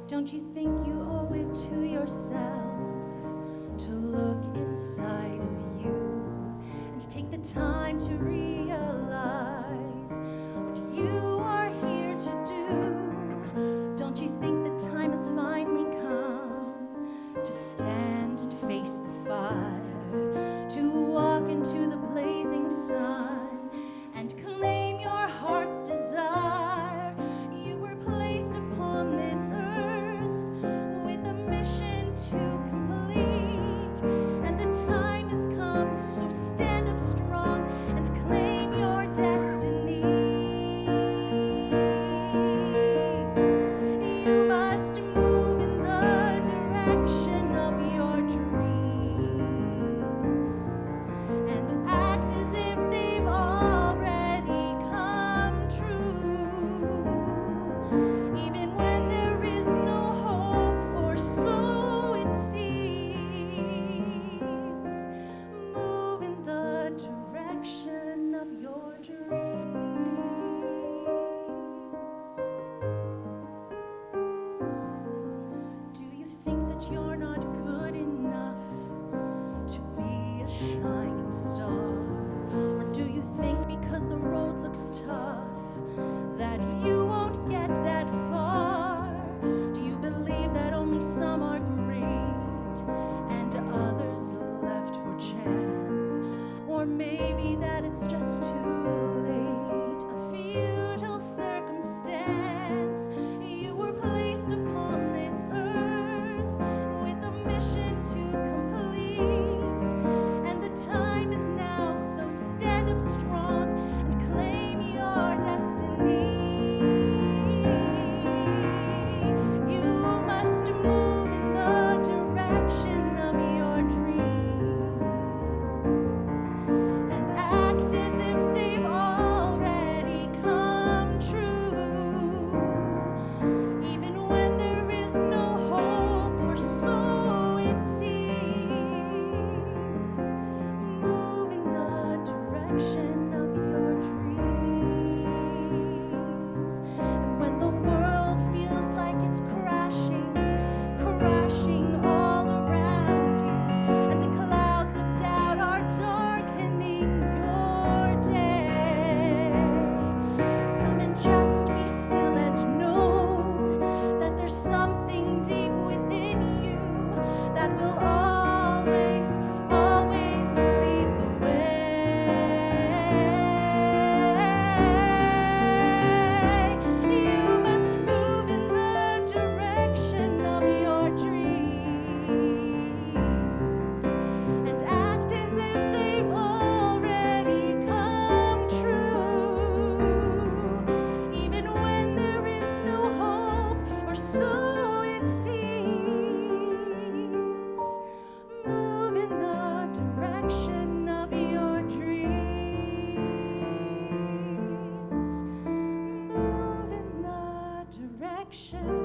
Don't you think you owe it to yourself to look inside of you and to take the time to realize what you are here to do? Don't you think the time has finally come to stand and face the fire, to walk into the blazing sun and claim your heart's desire? You were placed upon this earth with a mission to complete, and the time has come, so stand up strong and claim your destiny. You must move in the direction of your dreams and act as if they've already come true, even when there is no hope, or so it seems. Move in the direction of your dreams. Do you think that you're not good enough to be a shining star? Or do you think because the road looks tough that you won't get that far? Do you believe that only some are great and others left for chance? Or maybe that it's just too late, a futile circumstance? You were placed upon this earth with a mission to complete, and the time is now, so stand up strong and claim your destiny. You must move in the direction of your dreams and act as if they've already come true, even when there is no hope, or so it seems. Move in the direction of your dreams. And when the world feels like it's crashing, crashing all around you, and the clouds of doubt are darkening your day, come and just be still and know that there's something deep within you that will always, always lead the way. You must move in the direction of your dreams and act as if they've already come true, even when there is no hope, or so it seems. Move in the direction of your dreams. Move in the direction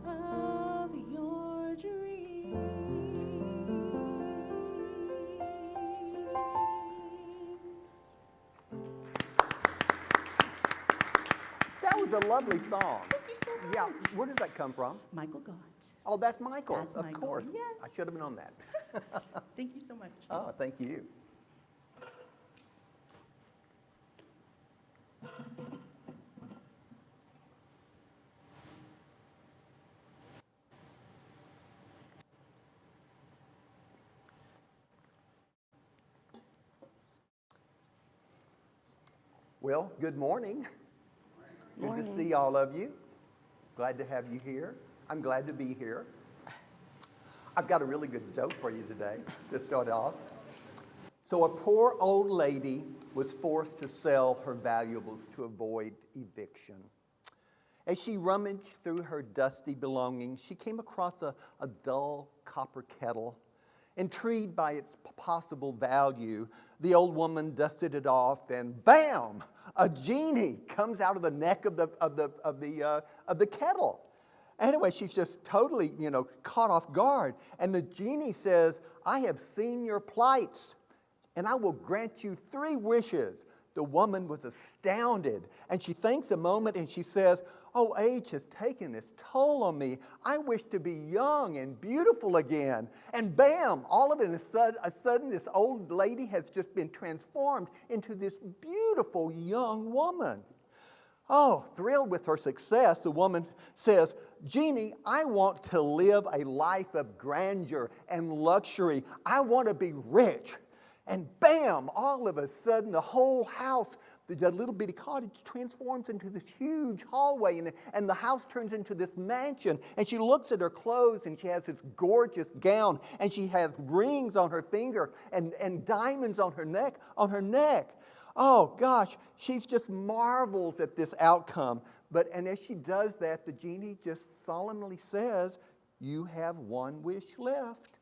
of your dreams. That was a lovely song. Thank you so much. Yeah, where does that come from? Michael Gott. Oh, that's Michael, That's of Michael, course. yes. I should have been on that. Thank you so much. Oh, thank you. Well, good morning. Good to see all of you. Glad to have you here. I'm glad to be here. I've got a really good joke for you today to start off. So a poor old lady was forced to sell her valuables to avoid eviction. As she rummaged through her dusty belongings, she came across a dull copper kettle. Intrigued by its possible value, the old woman dusted it off, and bam! A genie comes out of the neck of the kettle. Anyway, she's just totally, caught off guard. And the genie says, "I have seen your plights, and I will grant you 3 wishes." The woman was astounded, and she thinks a moment, and she says, Oh, age has taken its toll on me. I wish to be young and beautiful again. And bam, all of it, a sudden this old lady has just been transformed into this beautiful young woman. Oh, thrilled with her success, the woman says, Jeannie, I want to live a life of grandeur and luxury. I want to be rich. And bam, all of a sudden the whole house, the little bitty cottage transforms into this huge hallway, and the house turns into this mansion. And she looks at her clothes, and she has this gorgeous gown, and she has rings on her finger and diamonds on her neck. Oh gosh, she just marvels at this outcome. And as she does that, the genie just solemnly says, you have one wish left.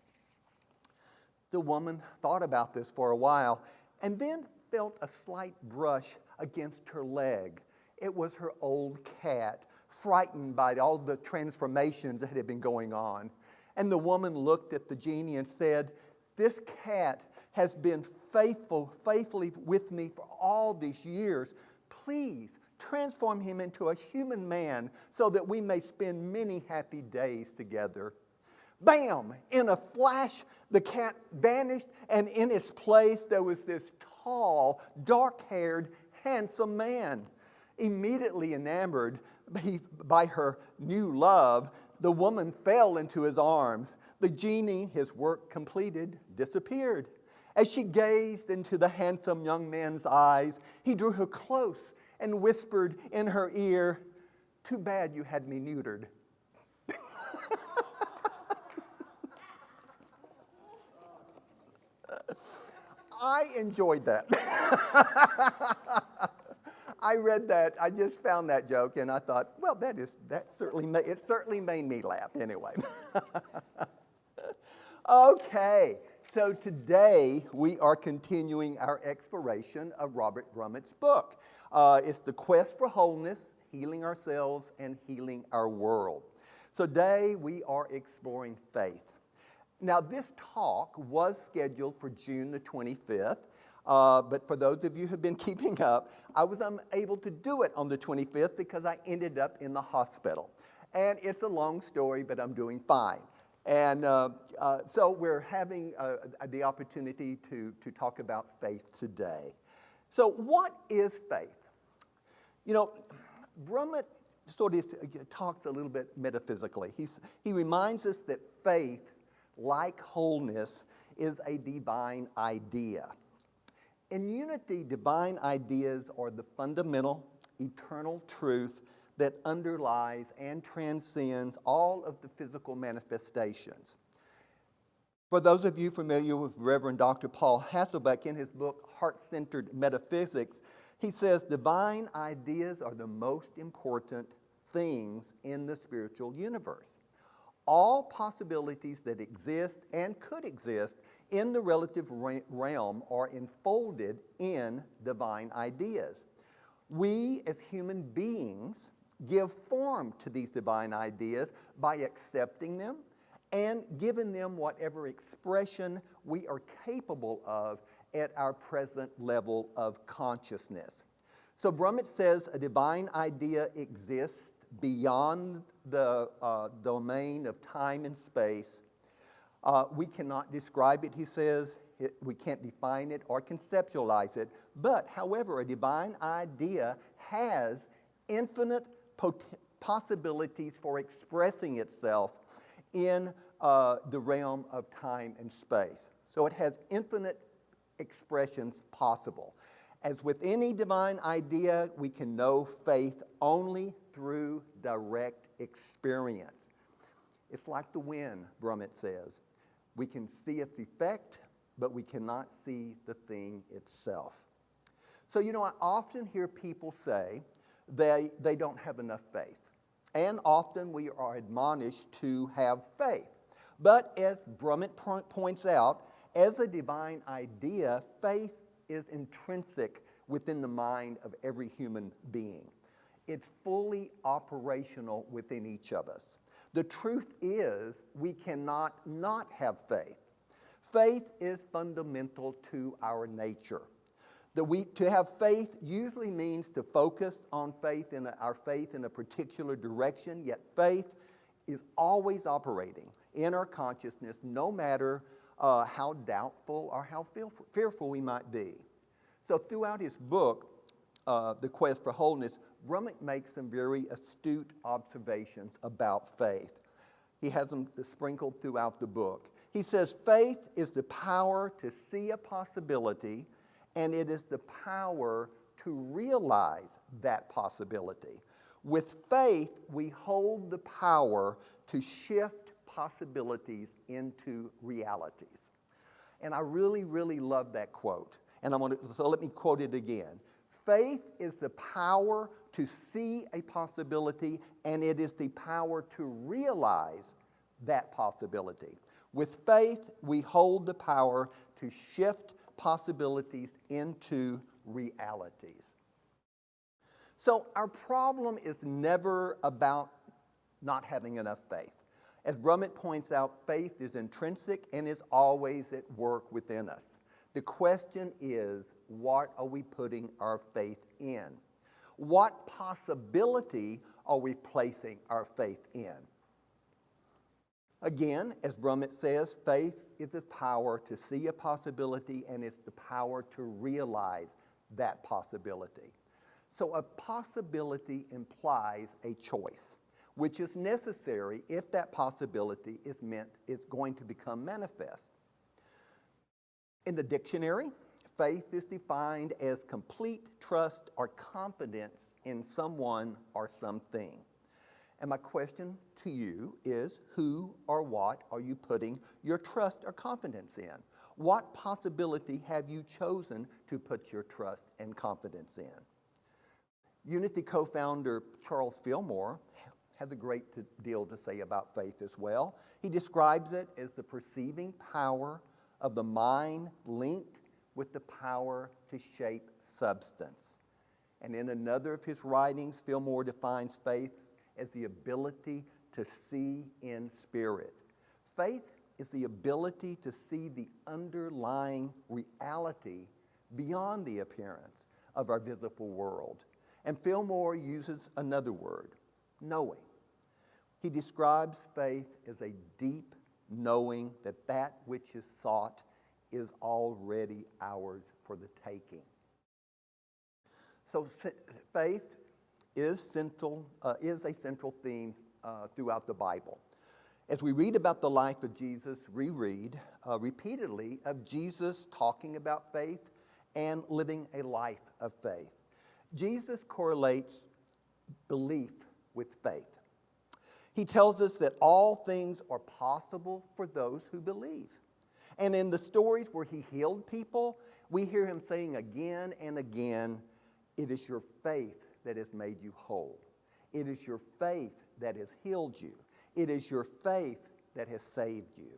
The woman thought about this for a while and then felt a slight brush against her leg. It was her old cat, frightened by all the transformations that had been going on. And the woman looked at the genie and said, this cat has been faithfully with me for all these years. Please transform him into a human man so that we may spend many happy days together. Bam! In a flash, the cat vanished, and in its place there was this tall, dark-haired, handsome man. Immediately enamored by her new love, the woman fell into his arms. The genie, his work completed, disappeared. As she gazed into the handsome young man's eyes, he drew her close and whispered in her ear, too bad you had me neutered. I enjoyed that. I read that. I just found that joke, and I thought, well, it certainly made me laugh anyway. Okay, so today we are continuing our exploration of Robert Brummett's book. It's The Quest for Wholeness, Healing Ourselves and Healing Our World. So today we are exploring faith. Now, this talk was scheduled for June the 25th, but for those of you who have been keeping up, I was unable to do it on the 25th because I ended up in the hospital. And it's a long story, but I'm doing fine. And so we're having the opportunity to talk about faith today. So what is faith? You know, Brummett sort of talks a little bit metaphysically. He reminds us that faith, like wholeness, is a divine idea. In unity, divine ideas are the fundamental, eternal truth that underlies and transcends all of the physical manifestations. For those of you familiar with Reverend Dr. Paul Hasselbeck, in his book, Heart-Centered Metaphysics, he says divine ideas are the most important things in the spiritual universe. All possibilities that exist and could exist in the relative realm are enfolded in divine ideas. We, as human beings, give form to these divine ideas by accepting them and giving them whatever expression we are capable of at our present level of consciousness. So Brummett says a divine idea exists beyond the domain of time and space. We cannot describe it, he says. We can't define it or conceptualize it. But, however, a divine idea has infinite possibilities for expressing itself in the realm of time and space. So it has infinite expressions possible. As with any divine idea, we can know faith only through direct experience. It's like the wind, Brummett says. We can see its effect, but we cannot see the thing itself. So, you know, I often hear people say they don't have enough faith. And often we are admonished to have faith. But as Brummett points out, as a divine idea, faith is intrinsic within the mind of every human being. It's fully operational within each of us. The truth is, we cannot not have faith. Faith is fundamental to our nature. To have faith usually means to focus on our faith in a particular direction, yet faith is always operating in our consciousness, no matter how doubtful or how fearful we might be. So throughout his book, The Quest for Wholeness, Brummett makes some very astute observations about faith. He has them sprinkled throughout the book. He says, faith is the power to see a possibility, and it is the power to realize that possibility. With faith, we hold the power to shift possibilities into realities. And I really, really love that quote. And so let me quote it again. Faith is the power to see a possibility, and it is the power to realize that possibility. With faith, we hold the power to shift possibilities into realities. So our problem is never about not having enough faith. As Brummett points out, faith is intrinsic and is always at work within us. The question is, what are we putting our faith in? What possibility are we placing our faith in? Again, as Brummett says, faith is the power to see a possibility, and it's the power to realize that possibility. So a possibility implies a choice, which is necessary if that possibility is going to become manifest. In the dictionary, faith is defined as complete trust or confidence in someone or something. And my question to you is, who or what are you putting your trust or confidence in? What possibility have you chosen to put your trust and confidence in? Unity co-founder Charles Fillmore has a great deal to say about faith as well. He describes it as the perceiving power of the mind linked with the power to shape substance. And in another of his writings, Fillmore defines faith as the ability to see in spirit. Faith is the ability to see the underlying reality beyond the appearance of our visible world. And Fillmore uses another word, knowing. He describes faith as a deep knowing that that which is sought is already ours for the taking. So faith is a central theme throughout the Bible. As we read about the life of Jesus, we read repeatedly of Jesus talking about faith and living a life of faith. Jesus correlates belief with faith. He tells us that all things are possible for those who believe. And in the stories where he healed people, we hear him saying again and again, it is your faith that has made you whole. It is your faith that has healed you. It is your faith that has saved you.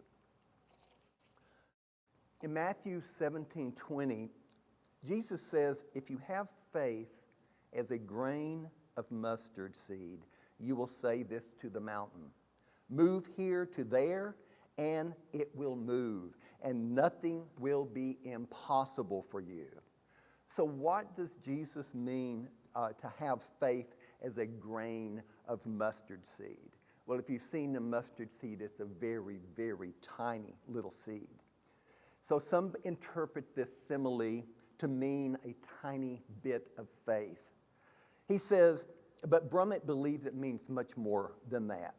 In Matthew 17:20, Jesus says, if you have faith as a grain of mustard seed, you will say this to the mountain, move here to there, and it will move, and nothing will be impossible for you. So what does Jesus mean to have faith as a grain of mustard seed? Well, if you've seen the mustard seed, it's a very, very tiny little seed. So some interpret this simile to mean a tiny bit of faith. He says, but Brummett believes it means much more than that.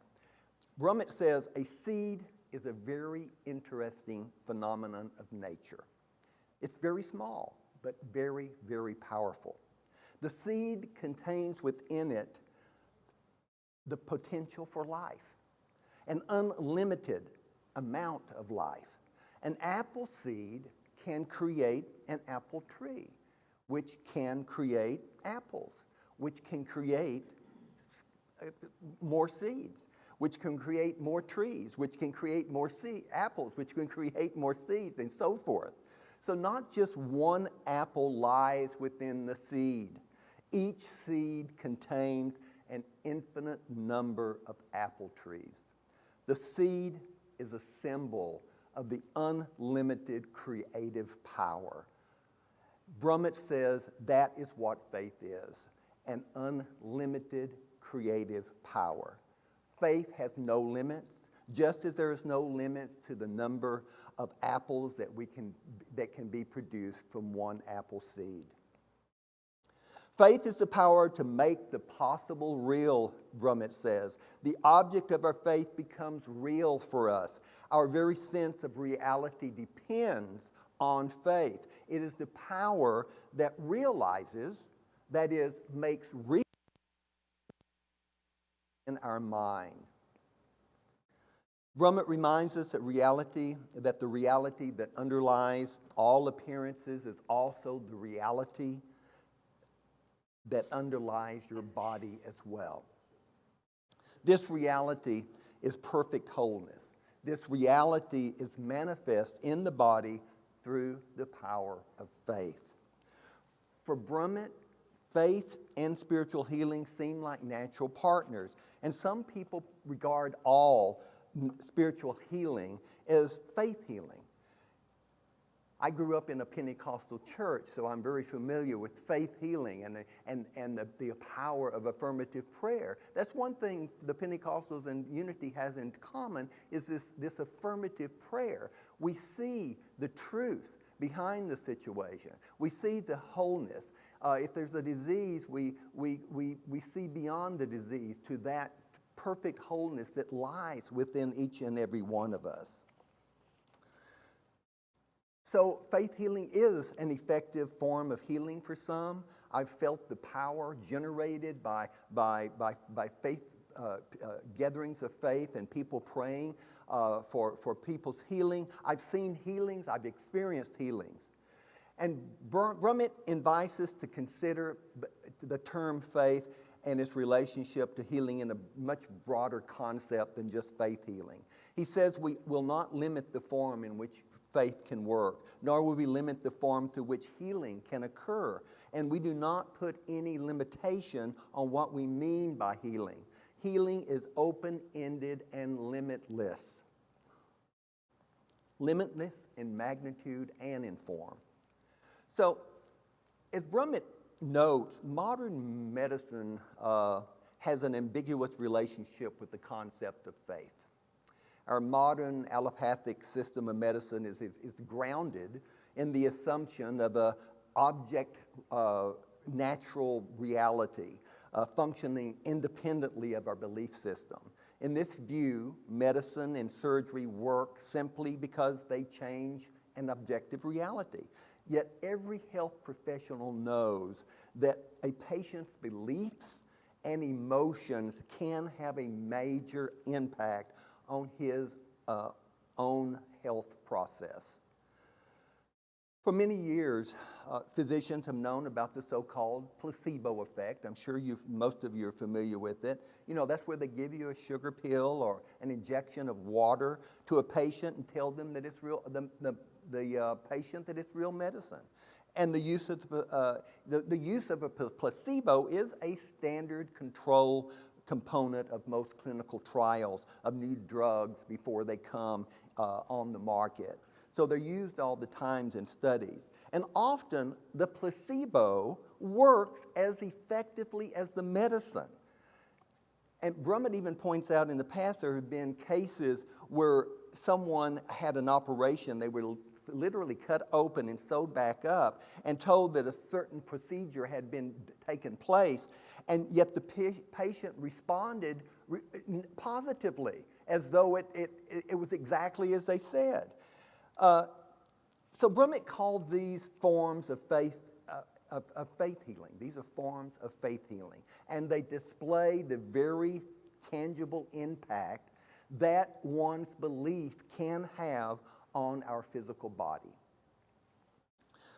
Brummett says a seed is a very interesting phenomenon of nature. It's very small, but very, very powerful. The seed contains within it the potential for life, an unlimited amount of life. An apple seed can create an apple tree, which can create apples, which can create more seeds, which can create more trees, which can create more apples, which can create more seeds, and so forth. So not just one apple lies within the seed. Each seed contains an infinite number of apple trees. The seed is a symbol of the unlimited creative power. Brummett says that is what faith is, an unlimited creative power. Faith has no limits, just as there is no limit to the number of apples that can be produced from one apple seed. Faith is the power to make the possible real, Brummett says. The object of our faith becomes real for us. Our very sense of reality depends on faith. It is the power that realizes, that is, makes real in our mind. Brummett reminds us that the reality that underlies all appearances is also the reality that underlies your body as well. This reality is perfect wholeness. This reality is manifest in the body through the power of faith. For Brummett, faith and spiritual healing seem like natural partners, and some people regard all spiritual healing as faith healing. I grew up in a Pentecostal church, so I'm very familiar with faith healing and the power of affirmative prayer. That's one thing the Pentecostals and Unity has in common, is this affirmative prayer. We see the truth behind the situation. We see the wholeness. If there's a disease, we see beyond the disease to that perfect wholeness that lies within each and every one of us. So faith healing is an effective form of healing for some. I've felt the power generated by faith gatherings of faith and people praying for people's healing. I've seen healings. I've experienced healings. And Brummett invites us to consider the term faith and its relationship to healing in a much broader concept than just faith healing. He says we will not limit the form in which faith can work, nor will we limit the form through which healing can occur. And we do not put any limitation on what we mean by healing. Healing is open-ended and limitless. Limitless in magnitude and in form. So, as Brummett notes, modern medicine has an ambiguous relationship with the concept of faith. Our modern allopathic system of medicine is grounded in the assumption of an object natural reality functioning independently of our belief system. In this view, medicine and surgery work simply because they change an objective reality. Yet every health professional knows that a patient's beliefs and emotions can have a major impact on his own health process. For many years, physicians have known about the so-called placebo effect. I'm sure most of you are familiar with it. You know, that's where they give you a sugar pill or an injection of water to a patient and tell them that it's real, the patient that it's real medicine. And the use of a placebo is a standard control component of most clinical trials of new drugs before they come on the market. So they're used all the times in studies. And often the placebo works as effectively as the medicine. And Brummett even points out in the past there have been cases where someone had an operation, they were literally cut open and sewed back up and told that a certain procedure had been taken place, and yet the patient responded positively as though it was exactly as they said. So Brummett called these forms of faith healing. These are forms of faith healing, and they display the very tangible impact that one's belief can have on our physical body.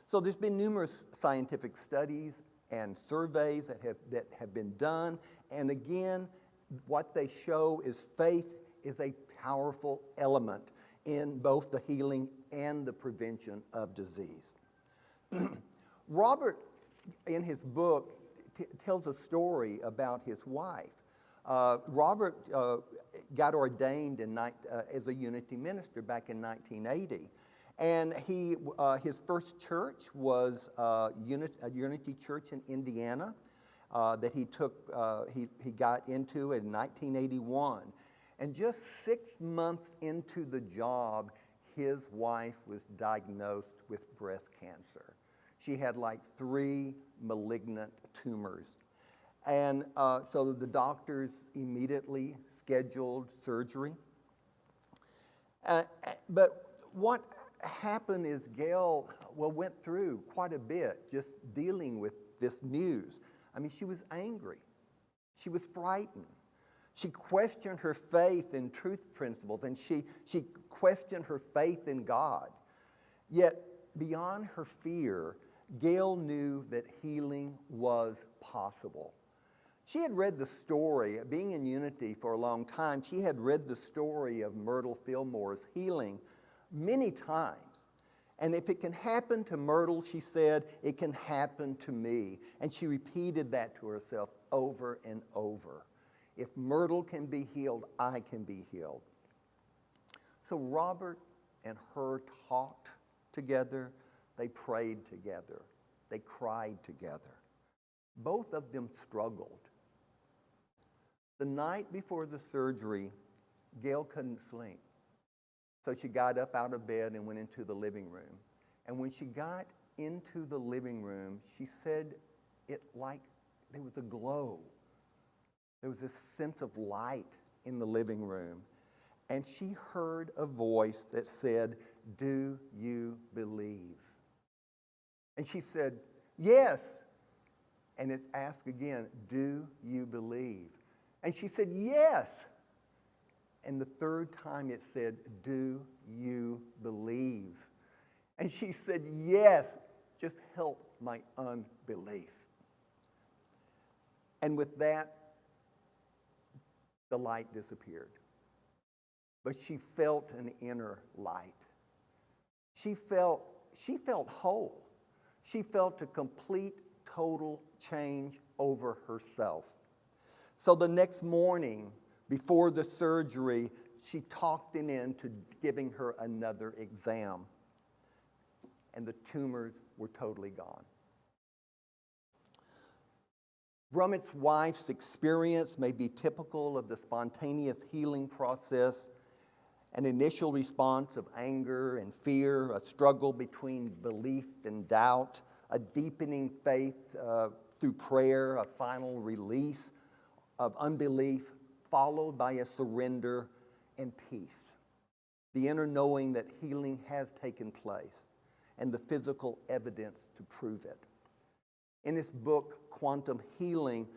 So there's been numerous scientific studies and surveys that have been done, and again, what they show is faith is a powerful element in both the healing and the prevention of disease. Robert, in his book, tells a story about his wife. Robert got ordained as a Unity minister back in 1980. And his first church was a Unity Church in Indiana that he got into in 1981. And just 6 months into the job, his wife was diagnosed with breast cancer. She had like 3 malignant tumors. And so the doctors immediately scheduled surgery. But what happened is Gail, went through quite a bit just dealing with this news. I mean, she was angry. She was frightened. She questioned her faith in truth principles, and she questioned her faith in God. Yet, beyond her fear, Gail knew that healing was possible. She had read the story, being in Unity for a long time, she had read the story of Myrtle Fillmore's healing many times. And if it can happen to Myrtle, she said, it can happen to me. And she repeated that to herself over and over. If Myrtle can be healed, I can be healed. So Robert and her talked together. They prayed together. They cried together. Both of them struggled. The night before the surgery, Gail couldn't sleep. So she got up out of bed and went into the living room. And when she got into the living room, she said it like there was a glow. There was this sense of light in the living room. And she heard a voice that said, "Do you believe?" And she said, "Yes." And it asked again, "Do you believe?" And she said, "Yes." And the third time it said, "Do you believe?" And she said, "Yes, just help my unbelief." And with that, the light disappeared. But she felt an inner light. She felt whole. She felt a complete, total change over herself. So the next morning, before the surgery, she talked him into giving her another exam. And the tumors were totally gone. Brummett's wife's experience may be typical of the spontaneous healing process, an initial response of anger and fear, a struggle between belief and doubt, a deepening faith through prayer, a final release of unbelief, followed by a surrender and peace. The inner knowing that healing has taken place and the physical evidence to prove it. In his book, Quantum Healing,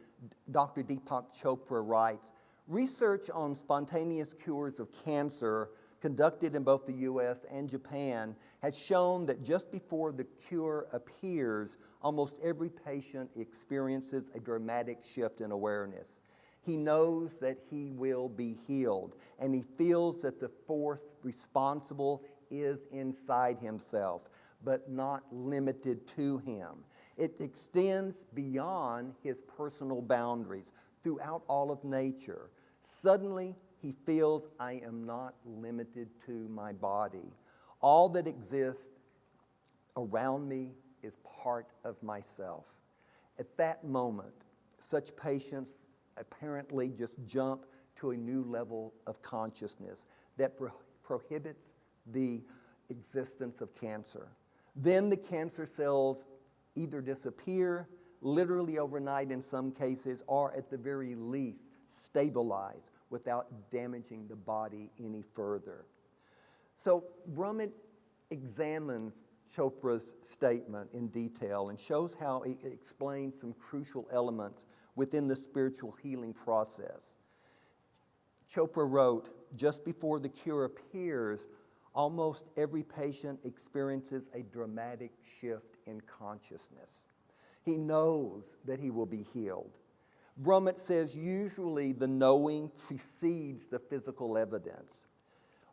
Dr. Deepak Chopra writes, research on spontaneous cures of cancer conducted in both the U.S. and Japan has shown that just before the cure appears, almost every patient experiences a dramatic shift in awareness. He knows that he will be healed, and he feels that the force responsible is inside himself, but not limited to him. It extends beyond his personal boundaries throughout all of nature. Suddenly, he feels, I am not limited to my body. All that exists around me is part of myself. At that moment, such patients apparently just jump to a new level of consciousness that prohibits the existence of cancer. Then the cancer cells either disappear, literally overnight in some cases, or at the very least stabilize without damaging the body any further. So Brummett examines Chopra's statement in detail and shows how it explains some crucial elements within the spiritual healing process. Chopra wrote, just before the cure appears, almost every patient experiences a dramatic shift in consciousness. He knows that he will be healed. Brummett says usually the knowing precedes the physical evidence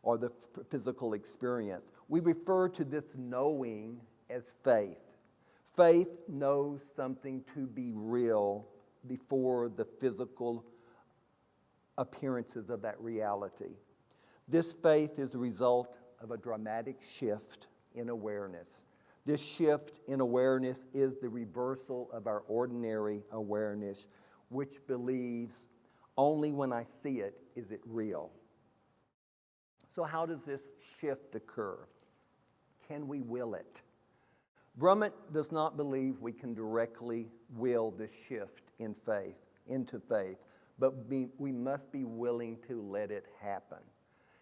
or the physical experience. We refer to this knowing as faith. Faith knows something to be real before the physical appearances of that reality. This faith is a result of a dramatic shift in awareness. This shift in awareness is the reversal of our ordinary awareness, which believes only when I see it is it real. So how does this shift occur? Can we will it? Brummett does not believe we can directly will this shift into faith, but we must be willing to let it happen.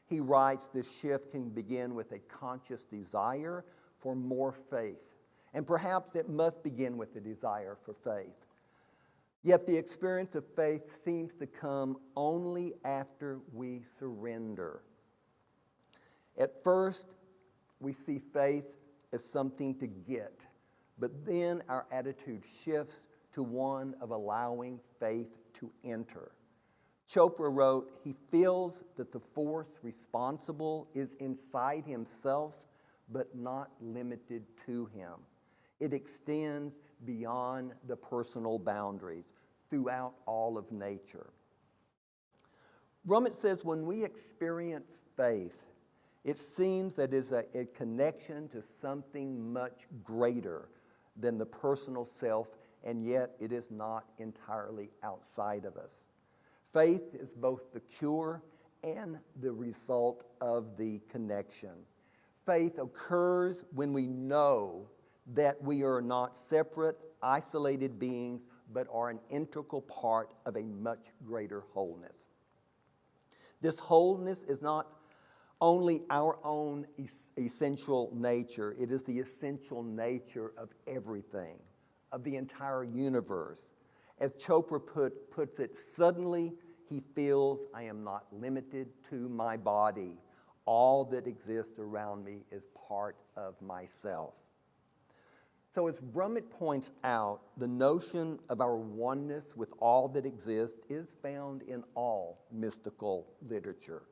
He writes, this shift can begin with a conscious desire for more faith, and perhaps it must begin with a desire for faith. Yet the experience of faith seems to come only after we surrender. At first, we see faith as something to get, but then our attitude shifts to one of allowing faith to enter. Chopra wrote, he feels that the force responsible is inside himself, but not limited to him. It extends beyond the personal boundaries throughout all of nature. Brummett says when we experience faith, it seems that it is a connection to something much greater than the personal self, and yet it is not entirely outside of us. Faith is both the cure and the result of the connection. Faith occurs when we know that we are not separate, isolated beings, but are an integral part of a much greater wholeness. This wholeness is not only our own essential nature, it is the essential nature of everything, of the entire universe. As Chopra puts it, suddenly he feels I am not limited to my body. All that exists around me is part of myself. So as Brummett points out, the notion of our oneness with all that exists is found in all mystical literature.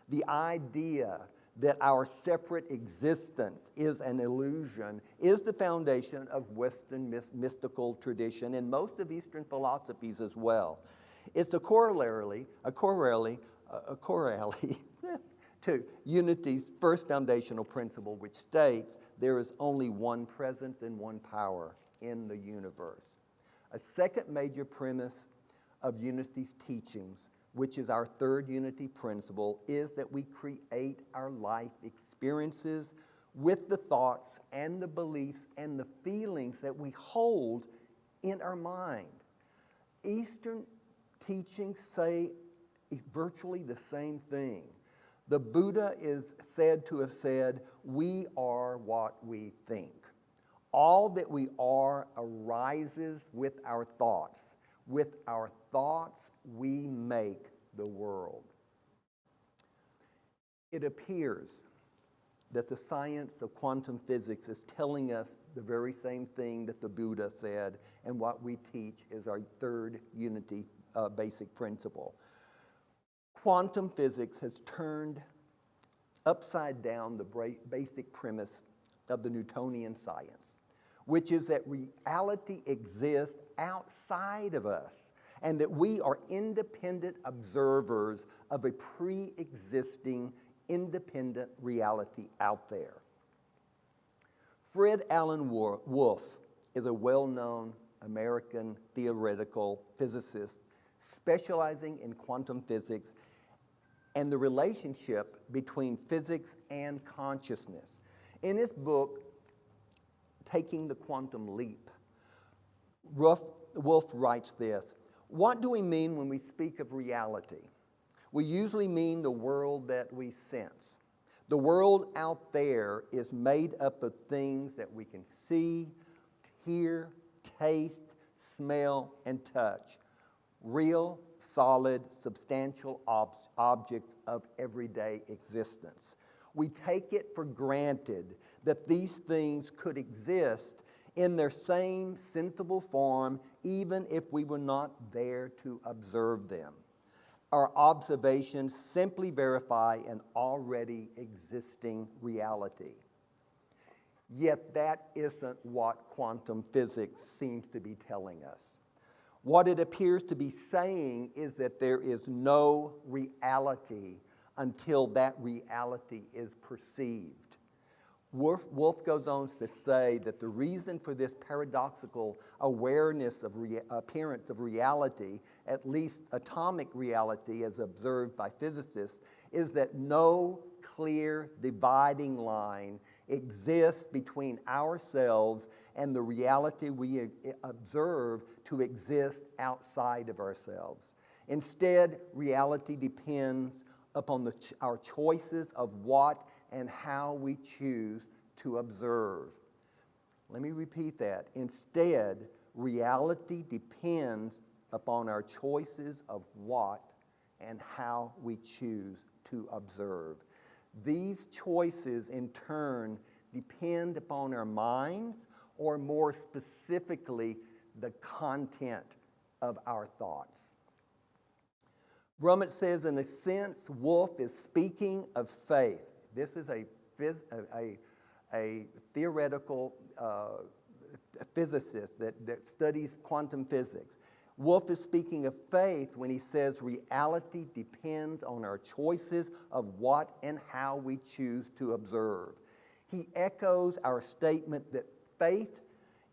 The idea that our separate existence is an illusion is the foundation of Western mystical tradition and most of Eastern philosophies as well. It's a corollary to Unity's first foundational principle, which states there is only one presence and one power in the universe. A second major premise of Unity's teachings, which is our third unity principle, is that we create our life experiences with the thoughts and the beliefs and the feelings that we hold in our mind. Eastern teachings say virtually the same thing. The Buddha is said to have said, we are what we think. All that we are arises with our thoughts. With our thoughts, we make the world. It appears that the science of quantum physics is telling us the very same thing that the Buddha said, and what we teach is our third unity basic principle. Quantum physics has turned upside down the basic premise of the Newtonian science, which is that reality exists outside of us and that we are independent observers of a pre-existing independent reality out there. Fred Alan Wolf is a well-known American theoretical physicist specializing in quantum physics and the relationship between physics and consciousness. In his book, Taking the Quantum Leap, Wolf writes this: what do we mean when we speak of reality? We usually mean the world that we sense. The world out there is made up of things that we can see, hear, taste, smell, and touch. Real, solid, substantial objects of everyday existence. We take it for granted that these things could exist in their same sensible form even if we were not there to observe them. Our observations simply verify an already existing reality. Yet that isn't what quantum physics seems to be telling us. What it appears to be saying is that there is no reality until that reality is perceived. Wolf goes on to say that the reason for this paradoxical awareness of appearance of reality, at least atomic reality as observed by physicists, is that no clear dividing line exists between ourselves and the reality we observe to exist outside of ourselves. Instead, reality depends upon our choices of what and how we choose to observe. Let me repeat that. Instead, reality depends upon our choices of what and how we choose to observe. These choices, in turn, depend upon our minds, or more specifically, the content of our thoughts. Brummett says, in a sense, Wolf is speaking of faith. This is a theoretical physicist that studies quantum physics. Wolf is speaking of faith when he says reality depends on our choices of what and how we choose to observe. He echoes our statement that faith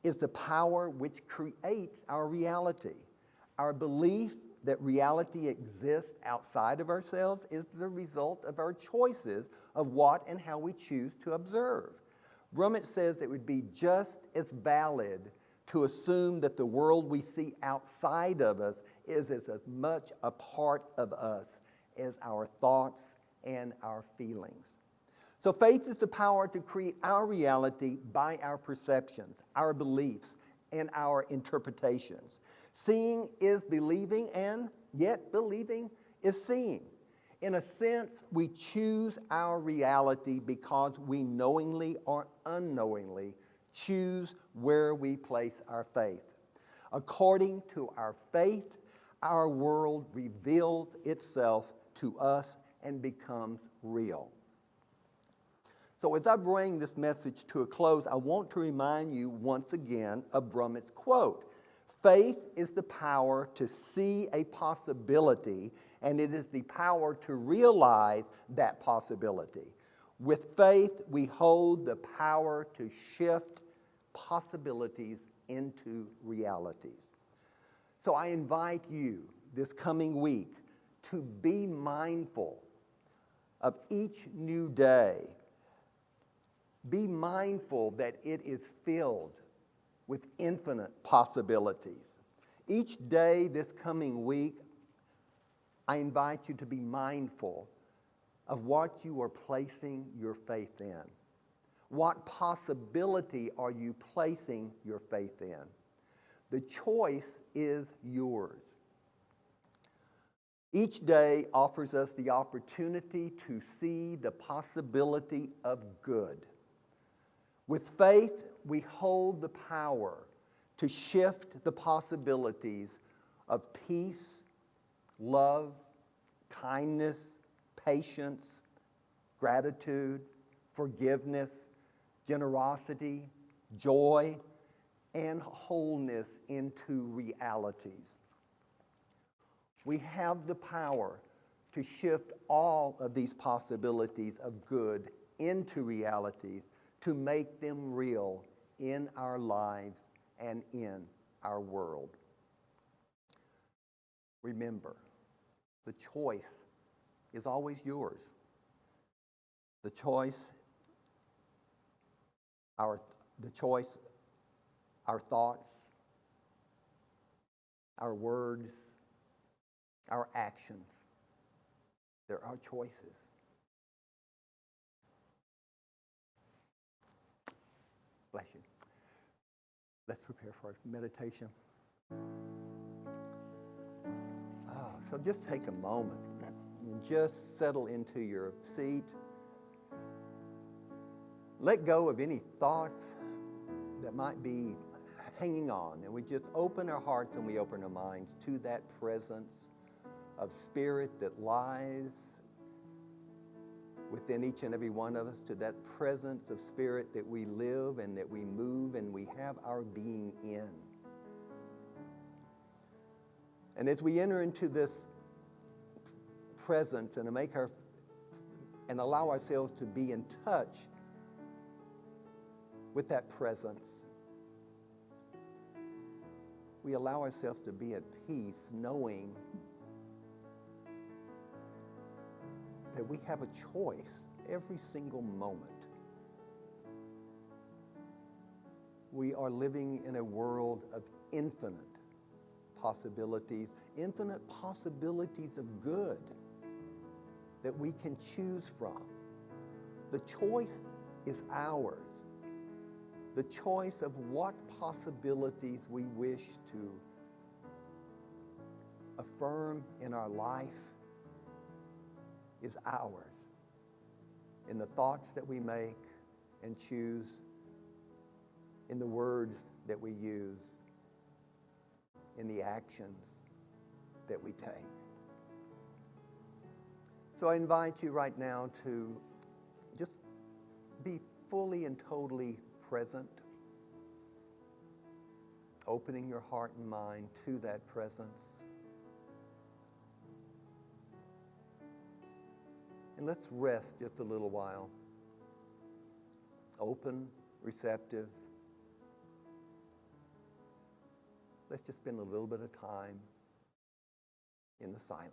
is the power which creates our reality. Our belief that reality exists outside of ourselves is the result of our choices of what and how we choose to observe. Brummett says it would be just as valid to assume that the world we see outside of us is as much a part of us as our thoughts and our feelings. So faith is the power to create our reality by our perceptions, our beliefs, and our interpretations. Seeing is believing, and yet believing is seeing. In a sense, we choose our reality because we knowingly or unknowingly choose where we place our faith. According to our faith, our world reveals itself to us and becomes real. So as I bring this message to a close, I want to remind you once again of Brummett's quote. Faith is the power to see a possibility, and it is the power to realize that possibility. With faith, we hold the power to shift possibilities into realities. So I invite you this coming week to be mindful of each new day. Be mindful that it is filled with infinite possibilities. Each day this coming week, I invite you to be mindful of what you are placing your faith in. What possibility are you placing your faith in? The choice is yours. Each day offers us the opportunity to see the possibility of good. With faith, we hold the power to shift the possibilities of peace, love, kindness, patience, gratitude, forgiveness, generosity, joy, and wholeness into realities. We have the power to shift all of these possibilities of good into realities, to make them real in our lives and in our world. Remember, the choice is always yours. The choice, our thoughts, our words, our actions, they're our choices. Bless you. Let's prepare for meditation. So just take a moment and just settle into your seat. Let go of any thoughts that might be hanging on, and we just open our hearts and we open our minds to that presence of spirit that lies within each and every one of us, to that presence of spirit that we live and that we move and we have our being in. And as we enter into this presence and allow ourselves to be in touch with that presence, we allow ourselves to be at peace, knowing that we have a choice every single moment. We are living in a world of infinite possibilities of good that we can choose from. The choice is ours. The choice of what possibilities we wish to affirm in our life is ours. In the thoughts that we make and choose, in the words that we use, in the actions that we take. So I invite you right now to just be fully and totally present, opening your heart and mind to that presence. And let's rest just a little while. Open, receptive. Let's just spend a little bit of time in the silence.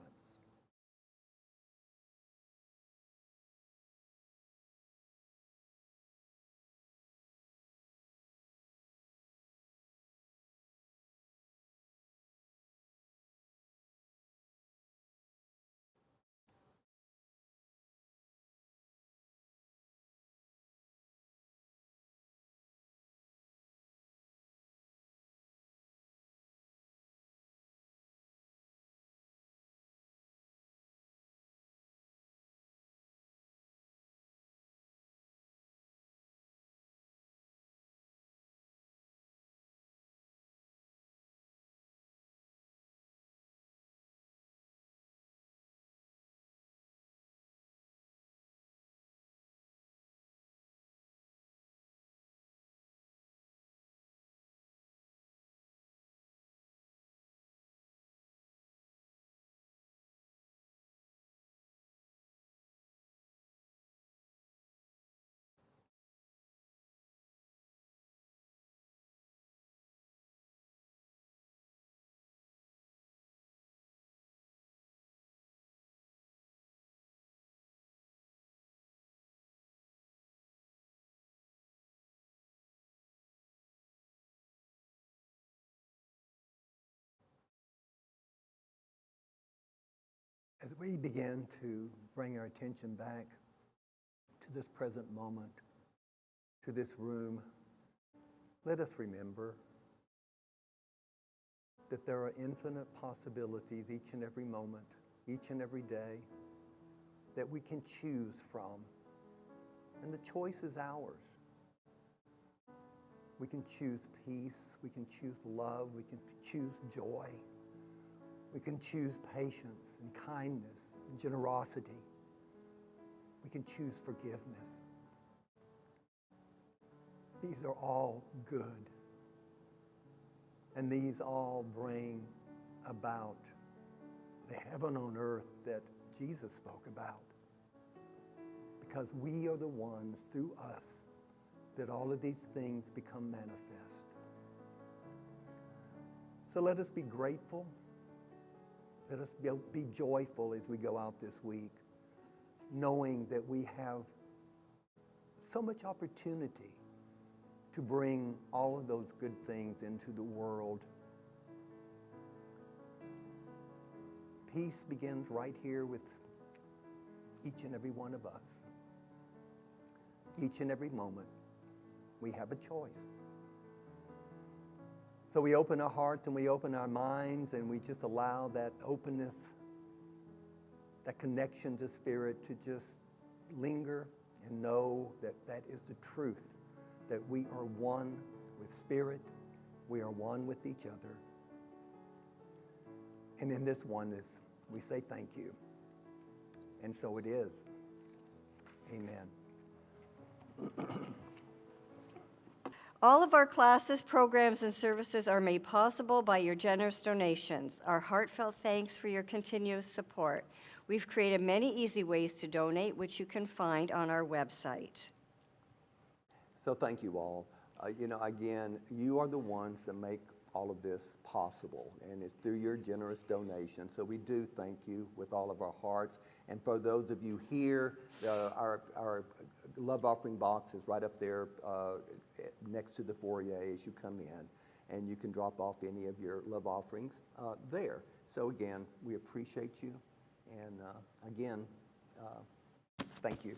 As we begin to bring our attention back to this present moment, to this room, let us remember that there are infinite possibilities each and every moment, each and every day, that we can choose from. And the choice is ours. We can choose peace, we can choose love, we can choose joy. We can choose patience and kindness and generosity. We can choose forgiveness. These are all good. And these all bring about the heaven on earth that Jesus spoke about. Because we are the ones, through us, that all of these things become manifest. So let us be grateful. Let us be joyful as we go out this week, knowing that we have so much opportunity to bring all of those good things into the world. Peace begins right here with each and every one of us. Each and every moment, we have a choice. So we open our hearts and we open our minds and we just allow that openness, that connection to Spirit to just linger and know that that is the truth, that we are one with Spirit, we are one with each other. And in this oneness, we say thank you. And so it is. Amen. All of our classes, programs, and services are made possible by your generous donations. Our heartfelt thanks for your continuous support. We've created many easy ways to donate, which you can find on our website. So thank you all. You know, again, you are the ones that make all of this possible, and it's through your generous donation. So we do thank you with all of our hearts. And for those of you here, our love offering box is right up there next to the foyer as you come in, and you can drop off any of your love offerings there. So again, we appreciate you, and again, thank you.